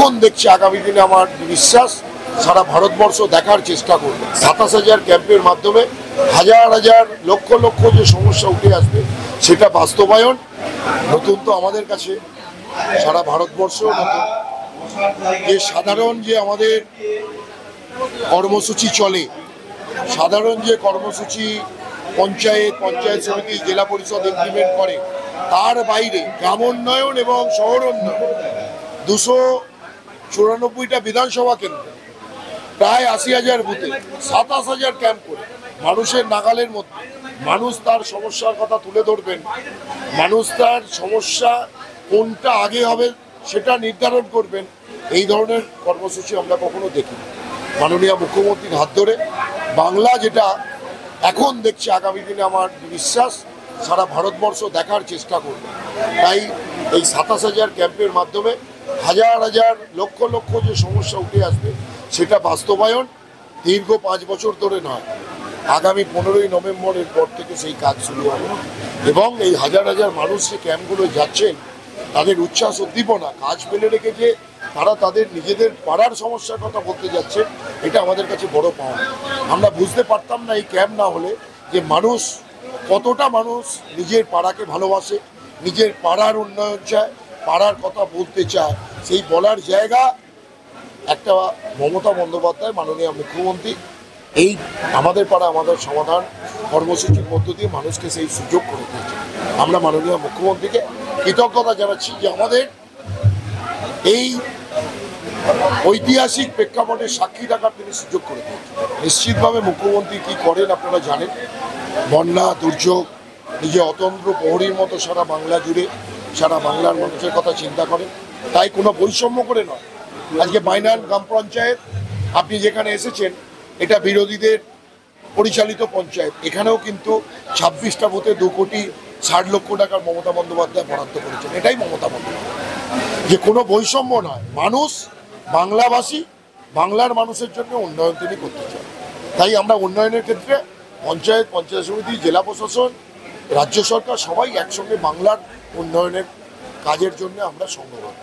এখন দেখছি আগামী দিনে আমার বিশ্বাস সারা ভারতবর্ষ দেখার চেষ্টা করবে ২৭,০০০ ক্যাম্পের মাধ্যমে হাজার হাজার লক্ষ লক্ষ যে সমস্যা উঠে আসবে সেটা বাস্তবায়ন। নতুন তো আমাদের কাছে সারা ভারতবর্ষ নতুন যে সাধারণ যে আমাদের কর্মসূচি চলে, সাধারণ যে কর্মসূচি পঞ্চায়েত সমিতি জেলা পরিষদ ইমপ্লিমেন্ট করে, তার বাইরে গ্রামোন্নয়ন এবং শহরোন্নয়ন ২৯৪টা বিধানসভা কেন্দ্র, প্রায় ৮০,০০০ বুথে ২৭,০০০ ক্যাম্প করে মানুষের নাগালের মধ্যে মানুষ তার সমস্যার কথা তুলে ধরবেন, মানুষ তার সমস্যা কোনটা আগে হবে সেটা নির্ধারণ করবেন। এই ধরনের কর্মসূচি আমরা কখনো দেখিনি। মাননীয় মুখ্যমন্ত্রীর হাত ধরে বাংলা যেটা এখন দেখছি আগামী দিনে আমার বিশ্বাস সারা ভারতবর্ষ দেখার চেষ্টা করবে। তাই এই ২৭,০০০ ক্যাম্পের মাধ্যমে হাজার হাজার লক্ষ লক্ষ যে সমস্যা উঠে আসবে সেটা বাস্তবায়ন দীর্ঘ ৫ বছর ধরে নয়, আগামী ১৫ই নভেম্বরের পর থেকে সেই কাজ শুরু হবে। এবং এই হাজার হাজার মানুষ যে ক্যাম্পগুলো যাচ্ছেন তাদের উচ্ছ্বাস উদ্দীপনা, কাজ ফেলে রেখে যে তারা তাদের নিজেদের পাড়ার সমস্যার কথা বলতে যাচ্ছে, এটা আমাদের কাছে বড় পাওয়া। আমরা বুঝতে পারতাম না এই ক্যাম্প না হলে যে মানুষ কতটা মানুষ নিজের পাড়াকে ভালোবাসে, নিজের পাড়ার উন্নয়ন চায়, পাড়ার কথা বলতে চায়। সেই বলার জায়গা একটা মমতা বন্দ্যোপাধ্যায় মাননীয় মুখ্যমন্ত্রী এই আমাদের পাড়া আমাদের সমাধান কর্মসূচির মধ্য দিয়ে মানুষকে সেই সুযোগ করে দিয়েছে। আমরা মাননীয় মুখ্যমন্ত্রীকে কৃতজ্ঞতা জানাচ্ছি যে আমাদের এই ঐতিহাসিক প্রেক্ষাপটের সাক্ষী থাকার তিনি সুযোগ করে দিয়েছেন। নিশ্চিতভাবে মুখ্যমন্ত্রী কী করেন আপনারা জানেন, বন্যা দুর্যোগ নিজে অতন্ত্র প্রহরীর মতো সারা বাংলা জুড়ে সারা বাংলার মানুষের কথা চিন্তা করেন। তাই কোনো বৈষম্য করে নয়। আজকে বাইনান গ্রাম পঞ্চায়েত আপনি যেখানে এসেছেন, এটা বিরোধীদের পরিচালিত পঞ্চায়েত, এখানেও কিন্তু ২৬টা বুথে ২,৬০,০০,০০০ টাকার মমতা বন্দ্যোপাধ্যায় বরাদ্দ করেছেন। এটাই মমতা বন্দ্যোপাধ্যায়, যে কোনো বৈষম্য নয়, মানুষ বাংলাভাষী, বাংলার মানুষের জন্য উন্নয়ন তিনি করতে চান। তাই আমরা উন্নয়নের ক্ষেত্রে পঞ্চায়েত সমিতি, জেলা প্রশাসন, রাজ্য সরকার সবাই একসঙ্গে বাংলার উন্নয়নের কাজের জন্য আমরা সংঘবদ্ধ।